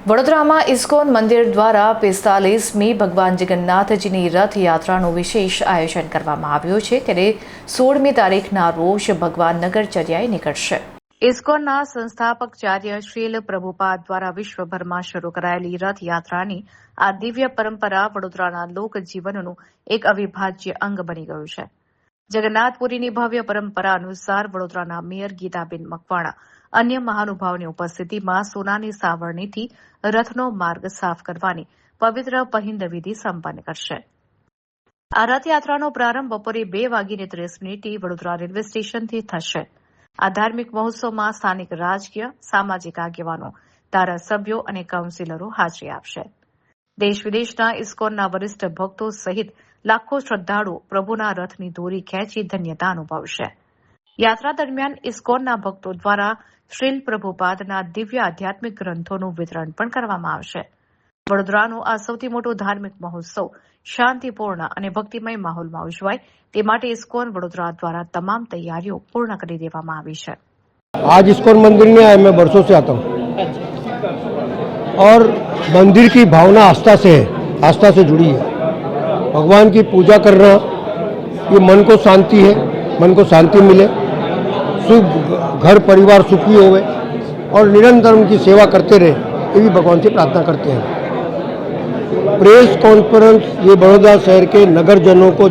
વડોદરામાં ઇસ્કોન મંદિર દ્વારા 45મી ભગવાન જગન્નાથજીની રથયાત્રાનું વિશેષ આયોજન કરવામાં આવ્યું છે, ત્યારે 16મી તારીખના રોજ ભગવાન નગરચર્યાએ નીકળશે। ઇસ્કોનના સંસ્થાપકચાર્ય શ્રીલ પ્રભુપાદ દ્વારા વિશ્વભરમાં શરૂ કરાયેલી રથયાત્રાની આ દિવ્ય પરંપરા વડોદરાના લોકજીવનનું એક અવિભાજ્ય અંગ બની ગયું છે। જગન્નાથપુરીની ભવ્ય પરંપરા અનુસાર વડોદરાના મેયર ગીતાબેન મકવાણા અન્ય મહાનુભાવોની ઉપસ્થિતિમાં સોનાની સાવરણીથી રથનો માર્ગ સાફ કરવાની પવિત્ર પહિંદ વિધિ સંપન્ન કરશે। આ રથયાત્રાનો પ્રારંભ બપોરે 2:30 વડોદરા રેલવે સ્ટેશનથી થશે। આ ધાર્મિક મહોત્સવમાં સ્થાનિક રાજકીય સામાજિક આગેવાનો, ધારાસભ્યો અને કાઉન્સિલરો હાજરી આપશે। દેશ વિદેશના ઇસ્કોનના વરિષ્ઠ ભક્તો સહિત લાખો શ્રદ્ધાળુઓ પ્રભુના રથની દોરી ખેંચી ધન્યતા અનુભવશે। યાત્રા દરમિયાન ઇસ્કોનના ભક્તો દ્વારા શ્રીલ પ્રભુપાદના દિવ્ય આધ્યાત્મિક ગ્રંથોનું વિતરણ પણ કરવામાં આવશે। વડોદરાનો આ સૌથી મોટો ધાર્મિક મહોત્સવ શાંતિપૂર્ણ અને ભક્તિમય માહોલમાં ઉજવાય તે માટે ઇસ્કોન વડોદરા દ્વારા તમામ તૈયારીઓ પૂર્ણ કરી દેવામાં આવી છે। आज इस्कॉन मंदिर में आया, मैं बरसों से आता हूँ और मंदिर की भावना आस्था से जुड़ी है। भगवान की पूजा करना ये मन को शांति है, मन को शांति मिले, सुख घर परिवार सुखी होवे और निरंतर उनकी सेवा करते रहे, ये भी भगवान से प्रार्थना करते हैं। प्रेस कॉन्फ्रेंस ये बड़ौदा शहर के नगरजनों को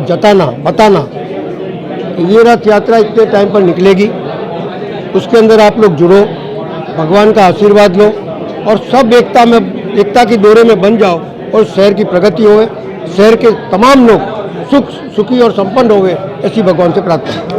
बताना कि ये रथ यात्रा इतने टाइम पर निकलेगी, उसके अंदर आप लोग जुड़ो, भगवान का आशीर्वाद लो और सब एकता की डोरे में बन जाओ और शहर की प्रगति होवे, शहर के तमाम लोग सुखी और संपन्न होवे, ऐसी भगवान से प्रार्थना।